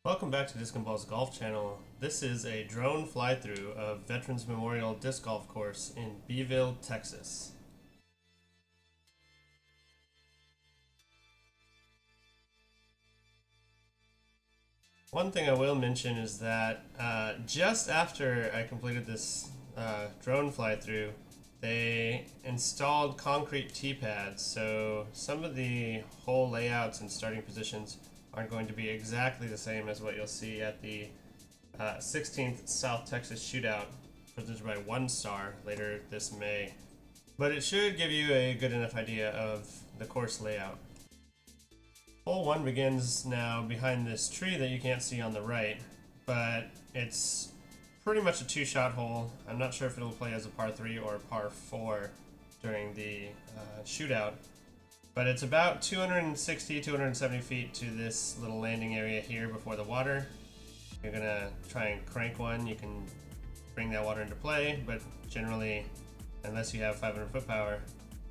Welcome back to Disc and Ball's Golf Channel. This is a drone fly-through of Veterans Memorial Disc Golf Course in Beeville, Texas. One thing I will mention is that just after I completed this drone fly-through, they installed concrete tee pads, so some of the hole layouts and starting positions aren't going to be exactly the same as what you'll see at the 16th South Texas Shootout, presented by One Star later this May. But it should give you a good enough idea of the course layout. Hole 1 begins now behind this tree that you can't see on the right, but it's pretty much a two-shot hole. I'm not sure if it'll play as a par 3 or a par 4 during the shootout, but it's about 260, 270 feet to this little landing area here before the water. You're gonna try and crank one, you can bring that water into play, but generally, unless you have 500 foot power,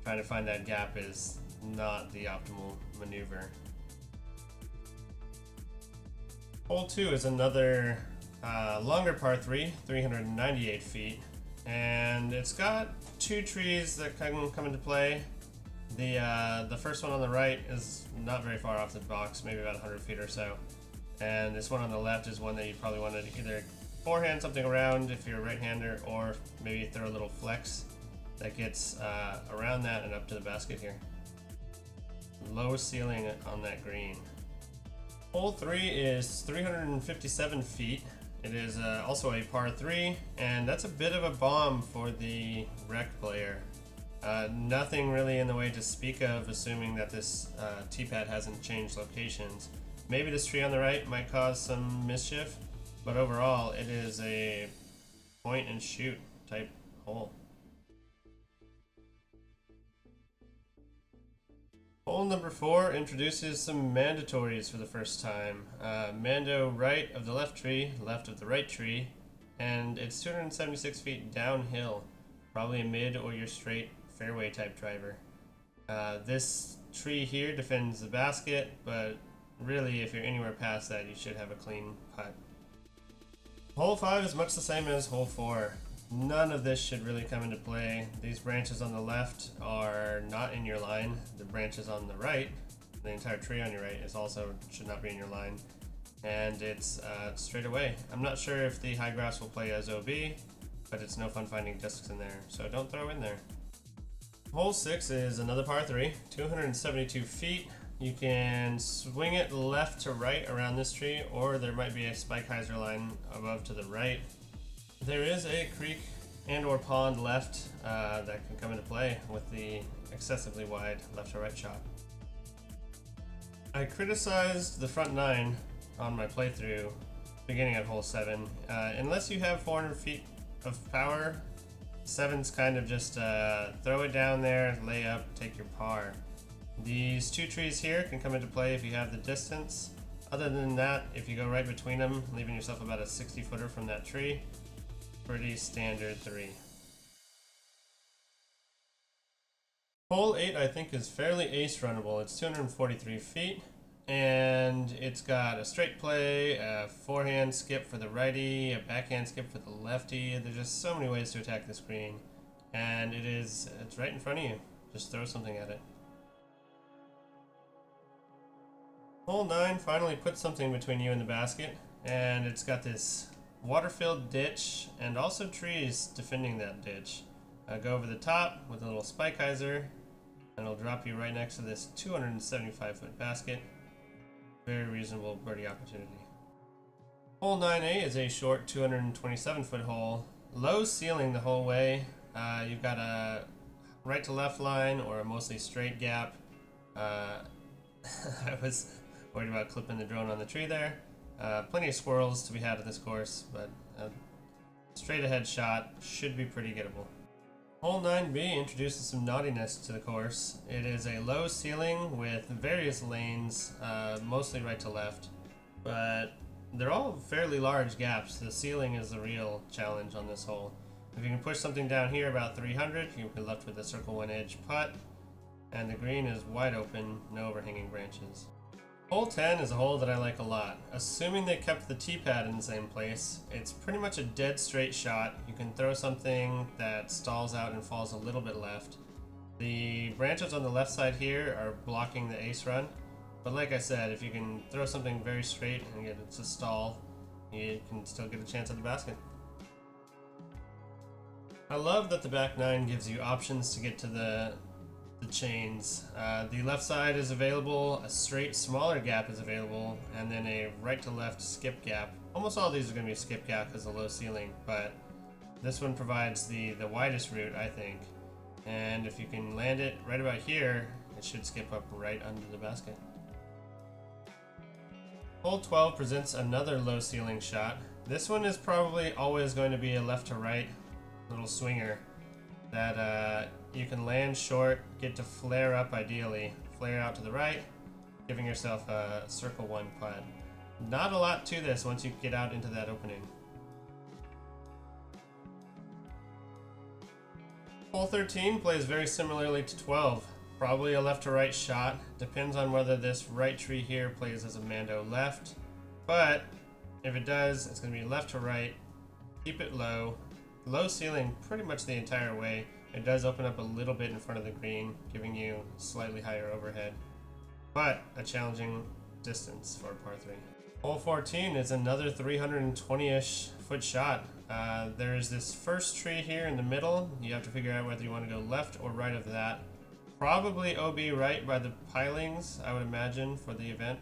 trying to find that gap is not the optimal maneuver. Hole 2 is another longer par 3, 398 feet, and it's got two trees that can come into play. The first one on the right is not very far off the box, maybe about 100 feet or so, and this one on the left is one that you probably want to either forehand something around if you're a right-hander, or maybe throw a little flex that gets around that and up to the basket here. Low ceiling on that green. Hole 3 is 357 feet. It is also a par 3, and that's a bit of a bomb for the rec player. Nothing really in the way to speak of, assuming that this tee pad hasn't changed locations. Maybe this tree on the right might cause some mischief, but overall it is a point and shoot type hole. Hole number 4 introduces some mandatories for the first time. Mando right of the left tree, left of the right tree, and it's 276 feet downhill, probably a mid or your straight fairway type driver. This tree here defends the basket, but really if you're anywhere past that you should have a clean putt. Hole 5 is much the same as hole 4. None of this should really come into play. These branches on the left are not in your line. The branches on the right, the entire tree on your right, should not be in your line. And it's straight away. I'm not sure if the high grass will play as OB, but it's no fun finding discs in there, so don't throw in there. Hole 6 is another par 3, 272 feet. You can swing it left to right around this tree, or there might be a spike hyzer line above to the right. There is a creek and or pond left that can come into play with the excessively wide left to right shot. I criticized the front 9 on my playthrough beginning at hole 7. Unless you have 400 feet of power, 7's kind of just throw it down there, lay up, take your par. These two trees here can come into play if you have the distance. Other than that, if you go right between them, leaving yourself about a 60 footer from that tree, pretty standard 3. Hole 8 I think is fairly ace runnable. It's 243 feet, and it's got a straight play, a forehand skip for the righty, a backhand skip for the lefty. There's just so many ways to attack this green, and it's right in front of you. Just throw something at it. Hole 9 finally puts something between you and the basket, and it's got this water-filled ditch and also trees defending that ditch. Go over the top with a little spike hyzer, and it'll drop you right next to this 275 foot basket. Very reasonable birdie opportunity. Hole 9A is a short 227 foot hole. Low ceiling the whole way. You've got a right to left line or a mostly straight gap. I was worried about clipping the drone on the tree there. Plenty of squirrels to be had at this course, but a straight ahead shot should be pretty gettable. Hole 9B introduces some naughtiness to the course. It is a low ceiling with various lanes, mostly right to left, but they're all fairly large gaps. The ceiling is the real challenge on this hole. If you can push something down here about 300, you'll be left with a circle 1 edge putt, and the green is wide open, no overhanging branches. Hole 10 is a hole that I like a lot. Assuming they kept the T-pad in the same place, it's pretty much a dead straight shot. You can throw something that stalls out and falls a little bit left. The branches on the left side here are blocking the ace run, but like I said, if you can throw something very straight and get it to stall, you can still get a chance at the basket. I love that the back nine gives you options to get to the chains. The left side is available, a straight smaller gap is available, and then a right to left skip gap. Almost all of these are going to be skip gap because of the low ceiling, but this one provides the widest route, I think. And if you can land it right about here, it should skip up right under the basket. Hole 12 presents another low ceiling shot. This one is probably always going to be a left to right little swinger that you can land short, get to flare up ideally, flare out to the right, giving yourself a circle one putt. Not a lot to this once you get out into that opening. Hole 13 plays very similarly to 12. Probably a left to right shot. Depends on whether this right tree here plays as a Mando left. But if it does, it's going to be left to right. Keep it low. Low ceiling pretty much the entire way. It does open up a little bit in front of the green, giving you slightly higher overhead, but a challenging distance for a par 3. Hole 14 is another 320-ish foot shot. There's this first tree here in the middle. You have to figure out whether you want to go left or right of that. Probably OB right by the pilings, I would imagine, for the event.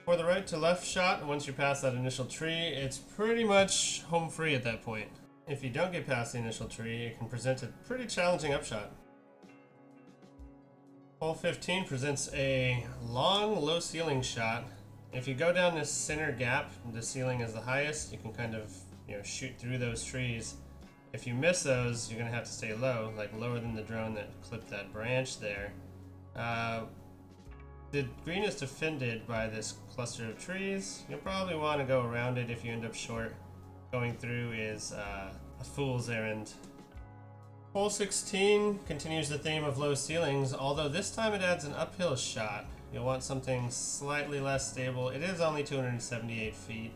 For the right to left shot, once you pass that initial tree, it's pretty much home free at that point. If you don't get past the initial tree, it can present a pretty challenging upshot. Hole 15 presents a long, low ceiling shot. If you go down this center gap, the ceiling is the highest, you can kind of shoot through those trees. If you miss those, you're going to have to stay low, like lower than the drone that clipped that branch there. The green is defended by this cluster of trees. You'll probably want to go around it if you end up short. Going through is a fool's errand. Hole 16 continues the theme of low ceilings, although this time it adds an uphill shot. You'll want something slightly less stable. It is only 278 feet.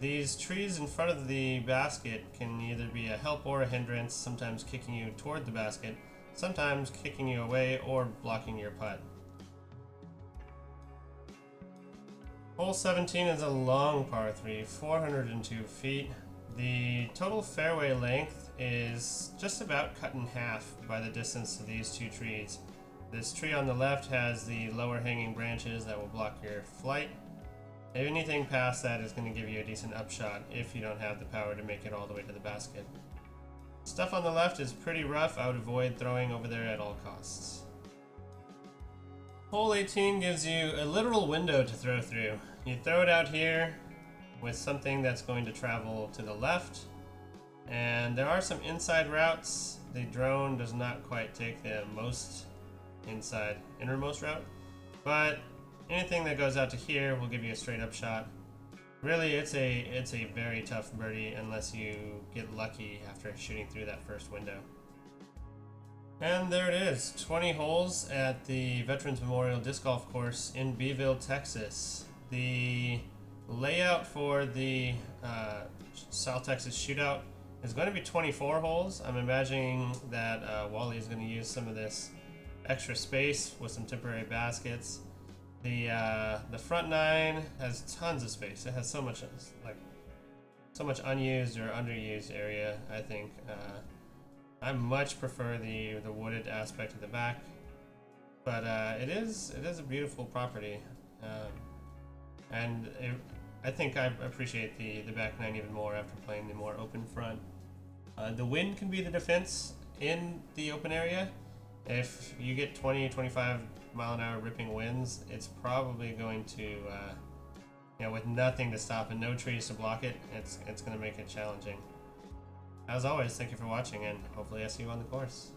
These trees in front of the basket can either be a help or a hindrance, sometimes kicking you toward the basket, sometimes kicking you away or blocking your putt. Hole 17 is a long par 3, 402 feet. The total fairway length is just about cut in half by the distance of these two trees. This tree on the left has the lower hanging branches that will block your flight. Anything past that is going to give you a decent upshot if you don't have the power to make it all the way to the basket. Stuff on the left is pretty rough. I would avoid throwing over there at all costs. Hole 18 gives you a literal window to throw through. You throw it out here with something that's going to travel to the left, and there are some inside routes. The drone does not quite take the most innermost route, but anything that goes out to here will give you a straight up shot. Really, it's a very tough birdie unless you get lucky after shooting through that first window. And there it is, 20 holes at the Veterans Memorial Disc Golf Course in Beeville, Texas. The layout for the South Texas Shootout is going to be 24 holes. I'm imagining that Wally is going to use some of this extra space with some temporary baskets. The front nine has tons of space. It has so much unused or underused area. I think I much prefer the wooded aspect of the back, but it is a beautiful property, and I think I appreciate the back nine even more after playing the more open front. The wind can be the defense in the open area. If you get 20-25 mile an hour ripping winds, it's probably going to, with nothing to stop and no trees to block it, it's going to make it challenging. As always, thank you for watching, and hopefully I see you on the course.